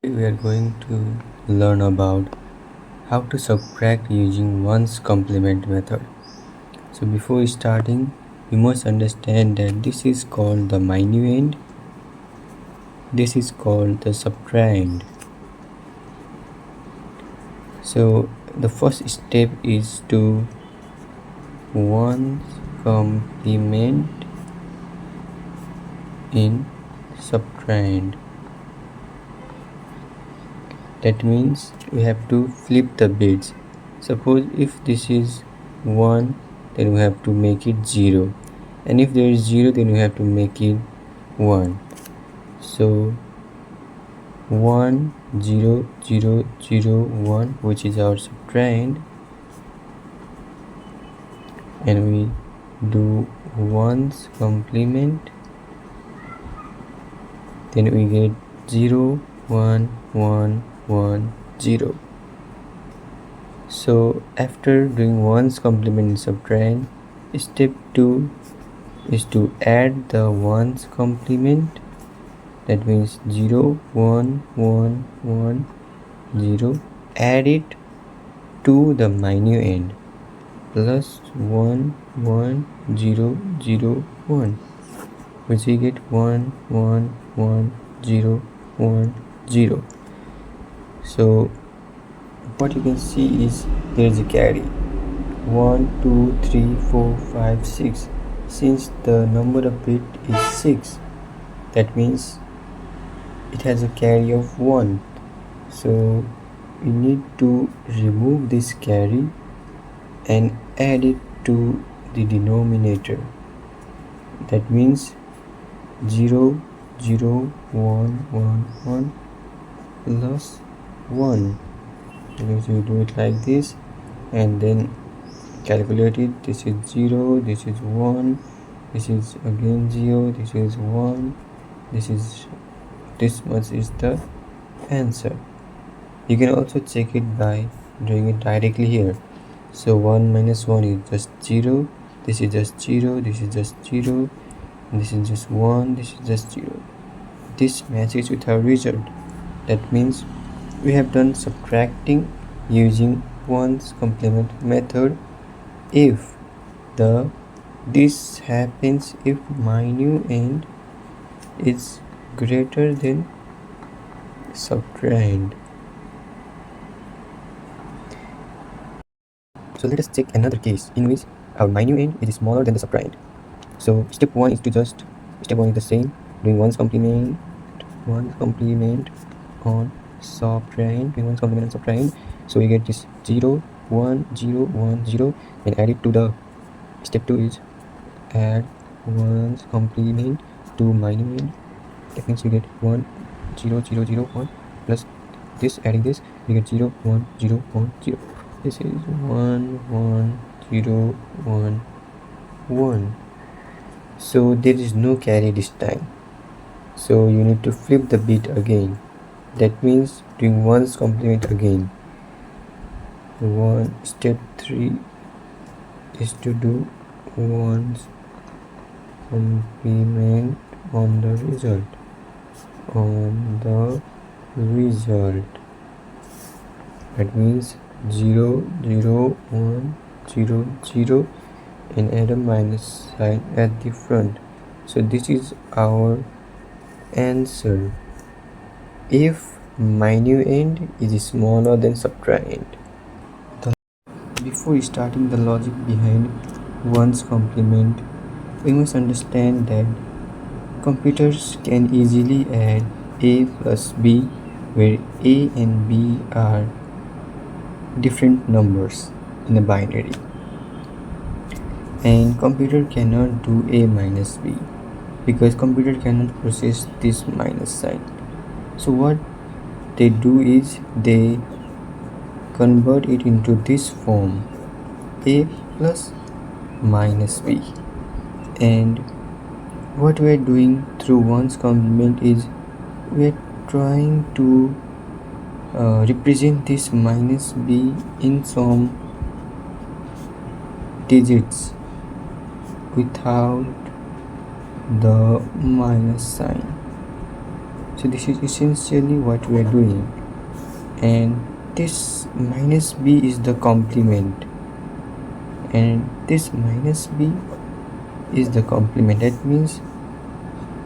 We are going to learn about how to subtract using 1's complement method. So before starting, you must understand that this is called the minuend, this is called the subtrahend. So the first step is to 1's complement in subtrahend. That means we have to flip the bits. Suppose if this is 1, then we have to make it 0, and if there is 0, then we have to make it 1. So 1 0 0 0 1, which is our subtrahend, and we do 1's complement, then we get 0 1 1 1 0. So after doing 1's complement in subtrahend, step 2 is to add the 1's complement. That means 0 1 1 1 0. Add it to the minuend plus 1 1 0 0 1, which we get 1 1 1 0 1 0. So what you can see is there is a carry 1 2 3 4 5 6. Since the number of bit is 6, that means it has a carry of 1. So we need to remove this carry and add it to the denominator. That means 0 0 1 1 1 plus 1. Because you do it like this and then calculate it. This is 0, this is 1, this is again 0, this is 1, this much is the answer. You can also check it by doing it directly here. So 1 minus 1 is just 0, this is just 0, this is just 0, this is just 1, this is just 0. This matches with our result. That means we have done subtracting using 1's complement method if this happens if minuend is greater than subtrahend. So let us check another case in which our minuend is smaller than the subtrahend. So step 1 is the same, doing 1's complement on subtrahend, doing 1's complement on subtrahend. So we get this 0 1 0 1 0 and add it to the step 2 is add 1's complement to minuend. That means we get 1 0 0 0 1 plus this, adding this we get 0 1 0 1 0. This is 1 1 0 1 1. So there is no carry this time, so you need to flip the bit again. That means doing 1's complement again. Step 3 is to do 1's complement on the result. That means 0 0 1 0 0 and add a minus sign at the front. So this is our answer if minuend is smaller than subtrahend. Before starting the logic behind 1's complement, we must understand that computers can easily add a plus b, where a and b are different numbers in a binary, and computer cannot do a minus b because computer cannot process this minus sign. So what they do is they convert it into this form, a plus minus b. And what we are doing through 1's complement is we are trying to represent this minus b in some digits without the minus sign. So this is essentially what we are doing, and this minus b is the complement, and this minus b is the complement. That means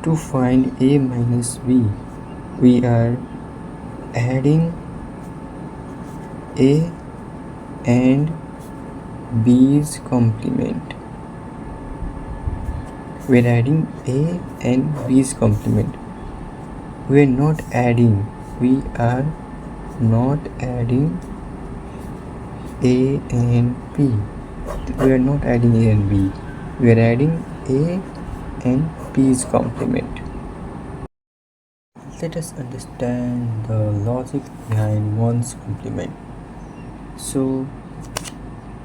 to find a minus b, we are adding a and b's complement. We are adding a and b's complement. We are not adding a and b. We are not adding a and b. We are adding a and b's complement. Let us understand the logic behind 1's complement. So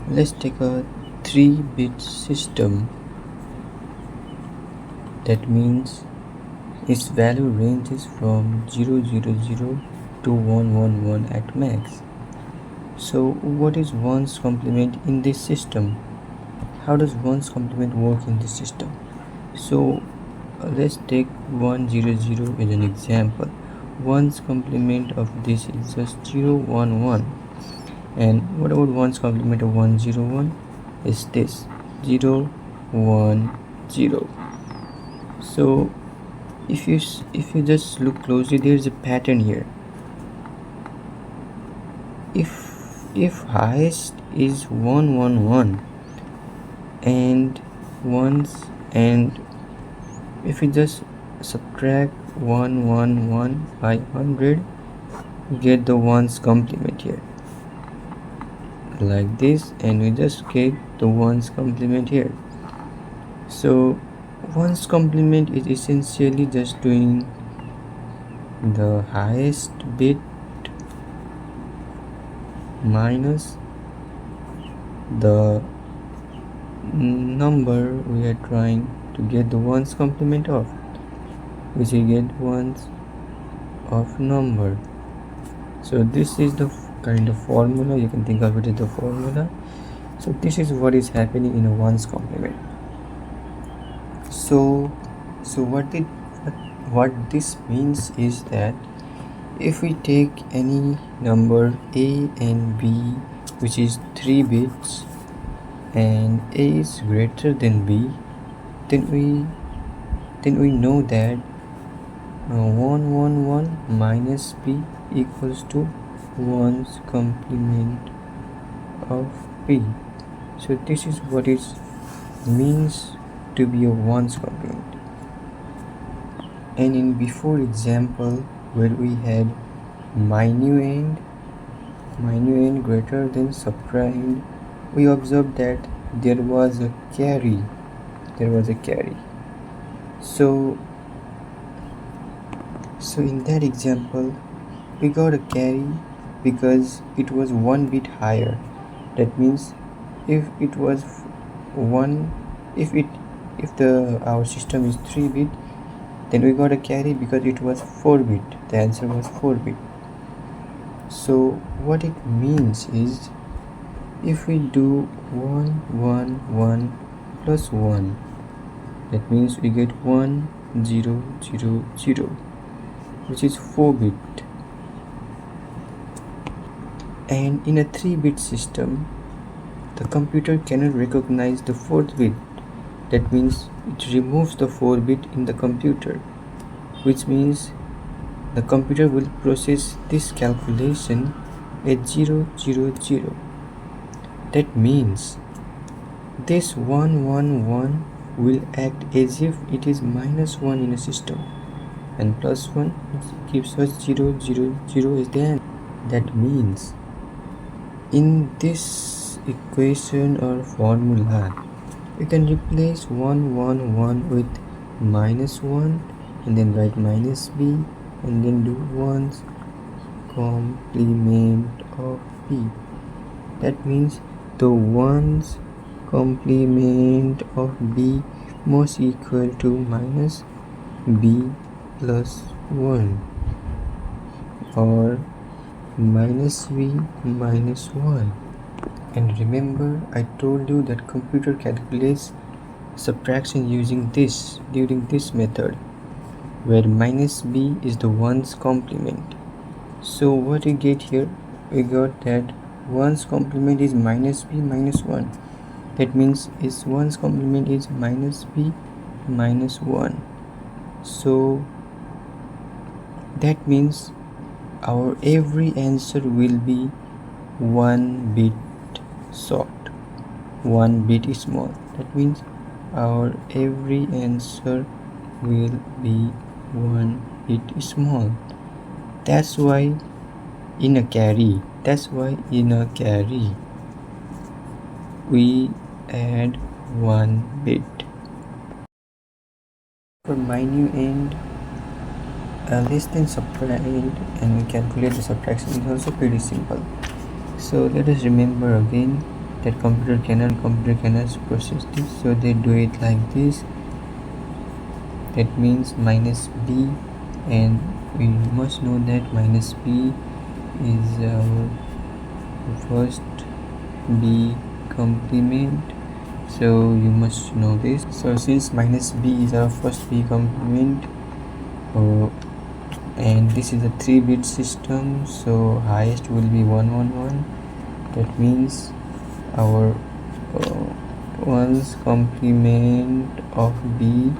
let's take a 3-bit system. That means its value ranges from 000 to 111 at max. So what is 1's complement in this system? How does 1's complement work in this system? So let's take 100 as an example. 1's complement of this is just 011. And what about 1's complement of 101? Is this 010. So if you just look closely, there is a pattern here. If highest is 111 and ones, and if we just subtract 111 by 100, we get the 1's complement here like this, and we just get the 1's complement here. So 1's complement is essentially just doing the highest bit minus the number we are trying to get the 1's complement of, which we get 1's of number. So this is the kind of formula, you can think of it as the formula. So this is what is happening in a 1's complement. So what this means is that if we take any number a and b, which is 3 bits, and a is greater than b, then we know that 111 minus b equals to 1's complement of b. So this is what it means to be a 1's complement. And in before example where we had minuend greater than subtrahend, we observed that there was a carry. So in that example we got a carry because it was 1 bit higher. That means if it was our system is 3 bit, then we got a carry because it was 4 bit. The answer was 4 bit. So what it means is, if we do 1 1 1 plus 1, that means we get 1 0 0 0, which is 4 bit. And in a 3-bit system, the computer cannot recognize the 4th bit. That means it removes the 4 bit in the computer, which means the computer will process this calculation at 0 0 0. That means this 1 1 1 will act as if it is minus 1 in a system, and plus 1 gives us 0 0 0 is the answer. That means in this equation or formula, you can replace 1 1 1 with minus 1, and then write minus b, and then do 1's complement of b. That means the 1's complement of b must equal to minus b plus 1, or minus b minus 1. And remember, I told you that computer calculates subtraction using this, during this method. where minus b is the 1's complement. So what we get here, we got that 1's complement is minus b minus 1. That means its 1's complement is minus b minus 1. So that means our every answer will be 1 bit short, 1 bit small. That means our every answer will be 1 bit small. That's why in a carry we add 1 bit. For minuend, less than subtrahend, and we calculate the subtraction is also pretty simple. So let us remember again that computer cannot process this, so they do it like this. That means minus b, and we must know that minus b is our first b complement, so you must know this. So since minus b is our first b complement, and this is a 3-bit system, so highest will be 111. That means our 1's complement of b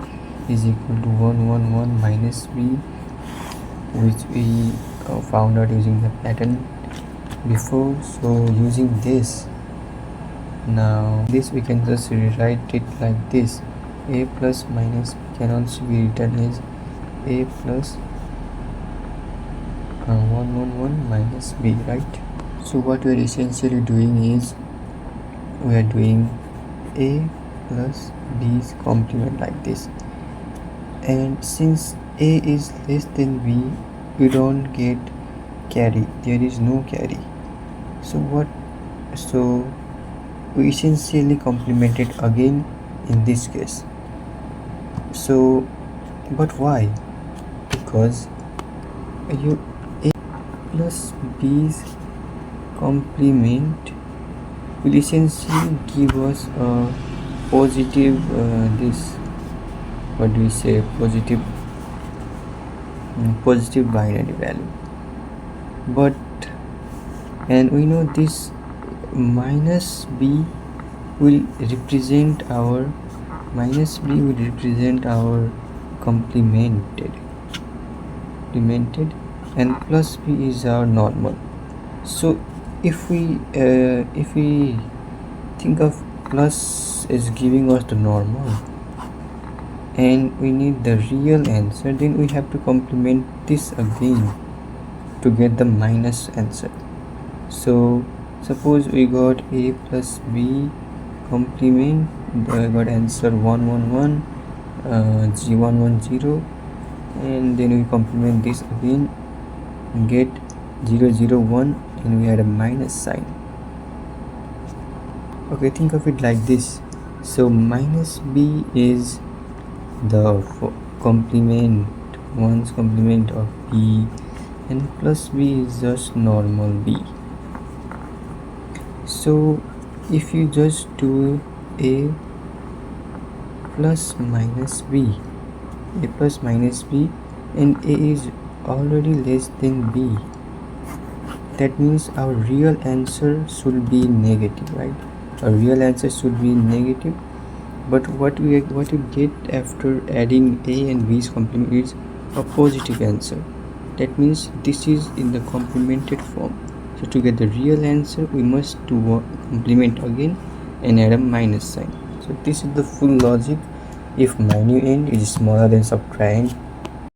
is equal to 111 minus b, which we found out using the pattern before. So using this, now this we can just rewrite it like this: a plus minus can also be written as a plus 111 minus b, right? So what we are essentially doing is we are doing a plus b's complement like this, and since a is less than b, we don't get carry, there is no carry. So we essentially complement it again in this case. So but why? Because you a plus b's complement will essentially give us a positive positive binary value, but and we know this minus b will represent our complemented, and plus b is our normal. So if we think of plus as giving us the normal and we need the real answer, then we have to complement this again to get the minus answer. So suppose we got a plus b complement, I got answer 111 g110, and then we complement this again and get 001, and we add a minus sign. Okay, think of it like this. So minus b is the complement, 1's complement of b, and plus b is just normal b. So if you just do a plus minus b, and a is already less than b, that means our real answer should be negative, right? Our real answer should be negative, but what you get after adding a and b's complement is a positive answer. That means this is in the complemented form. So to get the real answer, we must do complement again and add a minus sign. So this is the full logic. If minuend is smaller than subtrahend,